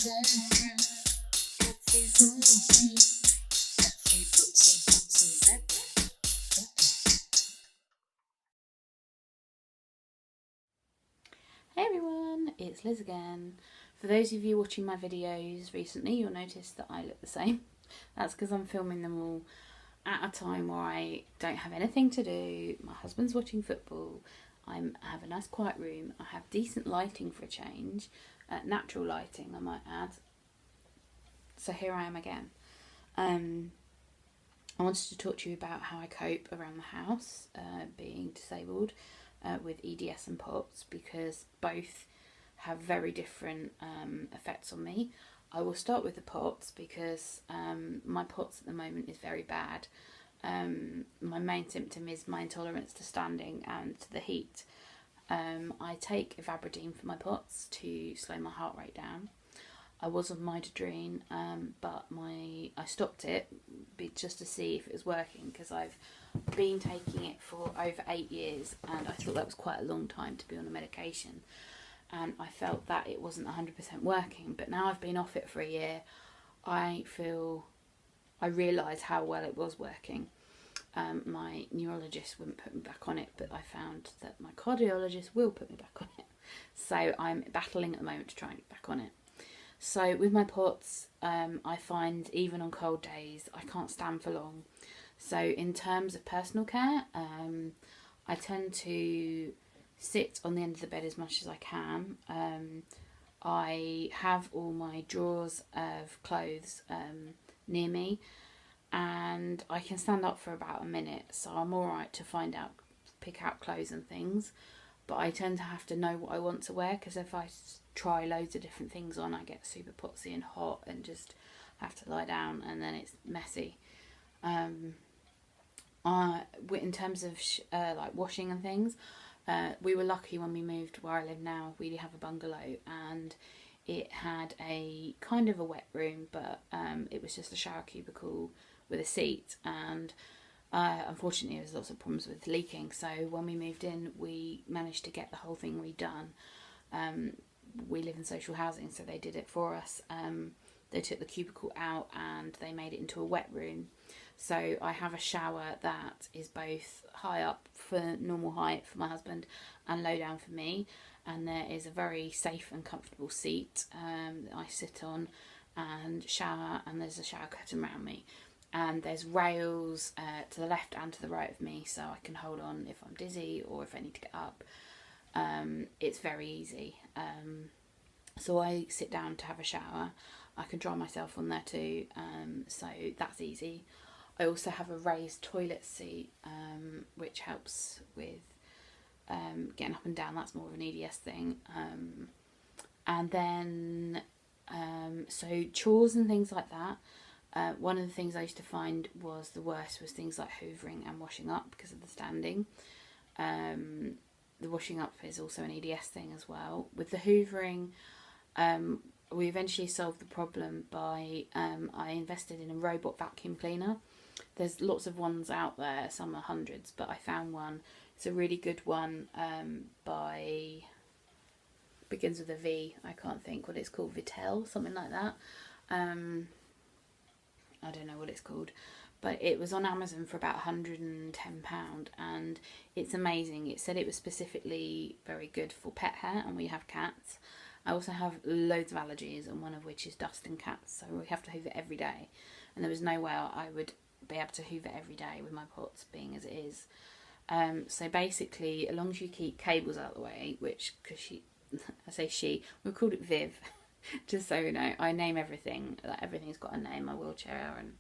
Hey everyone, it's Liz again. For those of you watching my videos recently, you'll notice that I look the same. That's because I'm filming them all at a time where I don't have anything to do. My husband's watching football. I have a nice quiet room. I have decent lighting for a change. Natural lighting, I might add. So here I am again. I wanted to talk to you about how I cope around the house, being disabled, with EDS and POTS, because both have very different effects on me. I will start with the POTS because my POTS at the moment is very bad. My main symptom is my intolerance to standing and to the heat. I take Ivabradine for my POTS to slow my heart rate down. I was on Midodrine, but I stopped it just to see if it was working, because I've been taking it for over 8 years and I thought that was quite a long time to be on a medication, and I felt that it wasn't 100% working. But now I've been off it for a year, I realise how well it was working. My neurologist wouldn't put me back on it, but I found that my cardiologist will put me back on it. So I'm battling at the moment to try and get back on it. So with my POTS, I find even on cold days, I can't stand for long. So in terms of personal care, I tend to sit on the end of the bed as much as I can. I have all my drawers of clothes near me, and I can stand up for about a minute, so I'm alright to pick out clothes and things. But I tend to have to know what I want to wear, because if I try loads of different things on, I get super potsy and hot and just have to lie down, and then it's messy. In terms of like washing and things, we were lucky when we moved where I live now. We have a bungalow and it had a kind of a wet room, but it was just a shower cubicle with a seat, and unfortunately there was lots of problems with leaking. So when we moved in, we managed to get the whole thing redone. We live in social housing, so they did it for us. They took the cubicle out and they made it into a wet room. So I have a shower that is both high up for normal height for my husband and low down for me. And there is a very safe and comfortable seat that I sit on and shower, and there's a shower curtain around me. And there's rails to the left and to the right of me, so I can hold on if I'm dizzy or if I need to get up. It's very easy. So I sit down to have a shower. I can dry myself on there too, so that's easy. I also have a raised toilet seat, which helps with getting up and down. That's more of an EDS thing. And then, so chores and things like that. One of the things I used to find was the worst was things like hoovering and washing up because of the standing. The washing up is also an EDS thing as well. With the hoovering, we eventually solved the problem by I invested in a robot vacuum cleaner. There's lots of ones out there, some are hundreds, but I found one. It's a really good one by, begins with a V, I can't think what it's called, Vitel, something like that. I don't know what it's called, but it was on Amazon for about £110, and it's amazing. It said it was specifically very good for pet hair, and we have cats. I also have loads of allergies, and one of which is dust and cats, so we have to hoover every day, and there was no way I would be able to hoover every day with my POTS being as it is. So basically, as long as you keep cables out of the way, which, because I say she, we called it Viv, just so you know, I name everything, like everything's got a name, my wheelchair and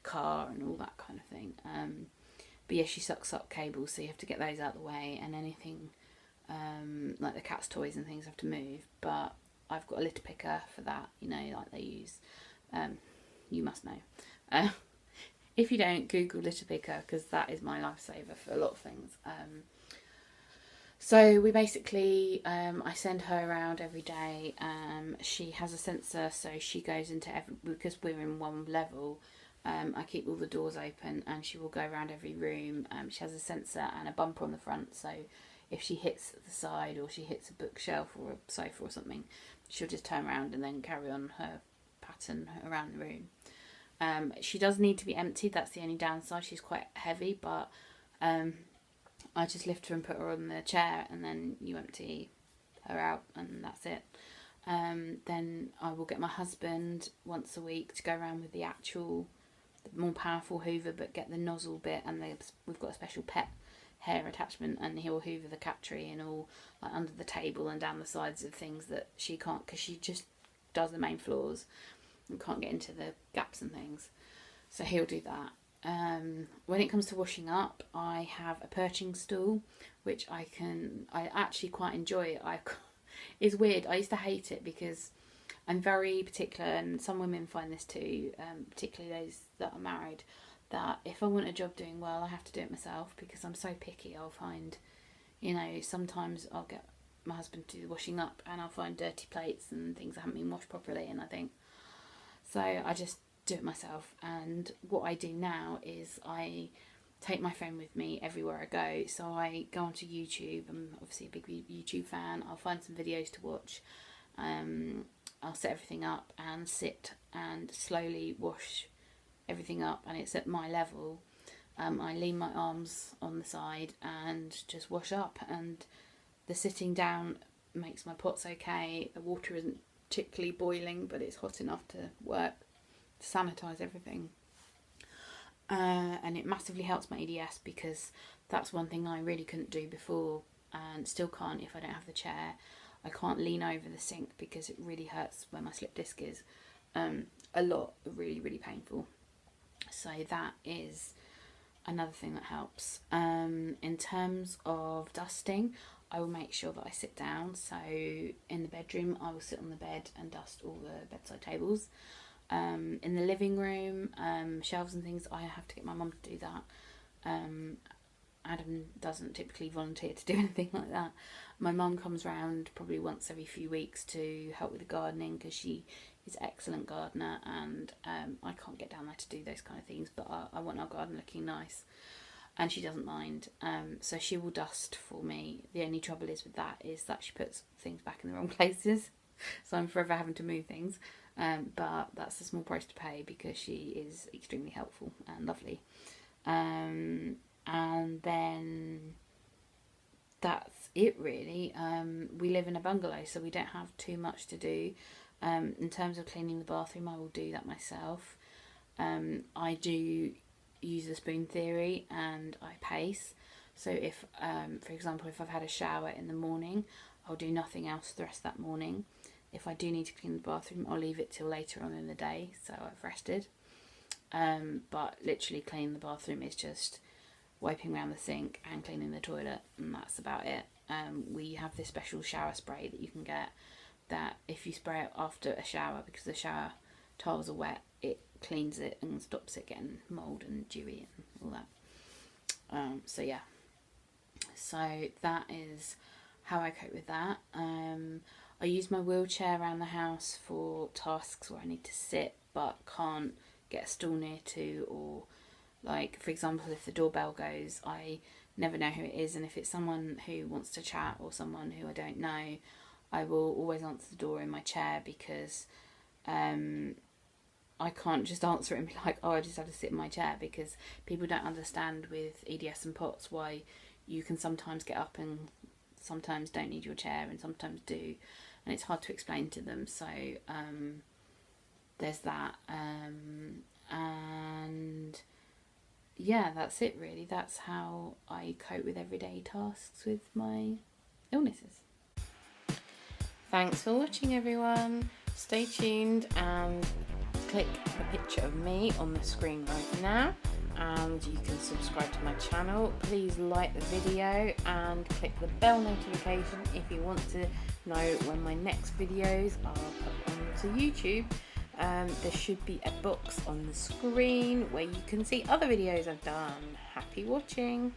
car and all that kind of thing. But yeah, she sucks up cables, so you have to get those out of the way, and anything like the cat's toys and things have to move. But I've got a litter picker for that, you know, like they use. You must know. If you don't, Google litter picker, because that is my lifesaver for a lot of things. So we basically, I send her around every day. She has a sensor, so she goes into because we're in one level, I keep all the doors open and she will go around every room. She has a sensor and a bumper on the front, so if she hits the side or she hits a bookshelf or a sofa or something, she'll just turn around and then carry on her pattern around the room. She does need to be emptied, that's the only downside. She's quite heavy, but I just lift her and put her on the chair, and then you empty her out, and that's it. Then I will get my husband once a week to go around with the more powerful hoover, but get the nozzle bit, and we've got a special pet hair attachment, and he'll hoover the cat tree and all, like under the table and down the sides of things that she can't, because she just does the main floors and can't get into the gaps and things. So he'll do that. When it comes to washing up, I have a perching stool, which I actually quite enjoy. It's weird. I used to hate it because I'm very particular, and some women find this too, particularly those that are married, that if I want a job doing well, I have to do it myself, because I'm so picky. I'll find, sometimes I'll get my husband to do the washing up, and I'll find dirty plates and things that haven't been washed properly, and I think, so I just do it myself. And what I do now is I take my phone with me everywhere I go. So I go onto YouTube. I'm obviously a big YouTube fan. I'll find some videos to watch. I'll set everything up and sit and slowly wash everything up, and it's at my level. I lean my arms on the side and just wash up, and the sitting down makes my pots okay. The water isn't particularly boiling, but it's hot enough to work to sanitize everything. And it massively helps my EDS, because that's one thing I really couldn't do before, and still can't if I don't have the chair. I can't lean over the sink because it really hurts where my slip disc is. A lot, really, really painful. So that is another thing that helps. In terms of dusting, I will make sure that I sit down. So in the bedroom, I will sit on the bed and dust all the bedside tables. In the living room, shelves and things, I have to get my mum to do that. Adam doesn't typically volunteer to do anything like that. My mum comes round probably once every few weeks to help with the gardening, because she is an excellent gardener, and I can't get down there to do those kind of things, but I want our garden looking nice, and she doesn't mind. So she will dust for me. The only trouble is with that is that she puts things back in the wrong places, so I'm forever having to move things. But that's a small price to pay, because she is extremely helpful and lovely. And then that's it really. We live in a bungalow, so we don't have too much to do. In terms of cleaning the bathroom, I will do that myself. I do use the spoon theory, and I pace. So if, for example, if I've had a shower in the morning, I'll do nothing else the rest of that morning. If I do need to clean the bathroom, I'll leave it till later on in the day, so I've rested. But literally cleaning the bathroom is just wiping around the sink and cleaning the toilet, and that's about it. We have this special shower spray that you can get, that if you spray it after a shower, because the shower tiles are wet, it cleans it and stops it getting mould and dewy and all that. So yeah, so that is how I cope with that. I use my wheelchair around the house for tasks where I need to sit but can't get a stool near to, or like, for example, if the doorbell goes, I never know who it is, and if it's someone who wants to chat or someone who I don't know, I will always answer the door in my chair, because I can't just answer it and be like, oh, I just have to sit in my chair, because people don't understand with EDS and POTS why you can sometimes get up and sometimes don't need your chair and sometimes do, and it's hard to explain to them. So there's that, and yeah, that's it really. That's how I cope with everyday tasks with my illnesses. Thanks for watching, everyone. Stay tuned and click the picture of me on the screen right now, and you can subscribe to my channel. Please like the video and click the bell notification if you want to know when my next videos are put onto YouTube. There should be a box on the screen where you can see other videos I've done. Happy watching!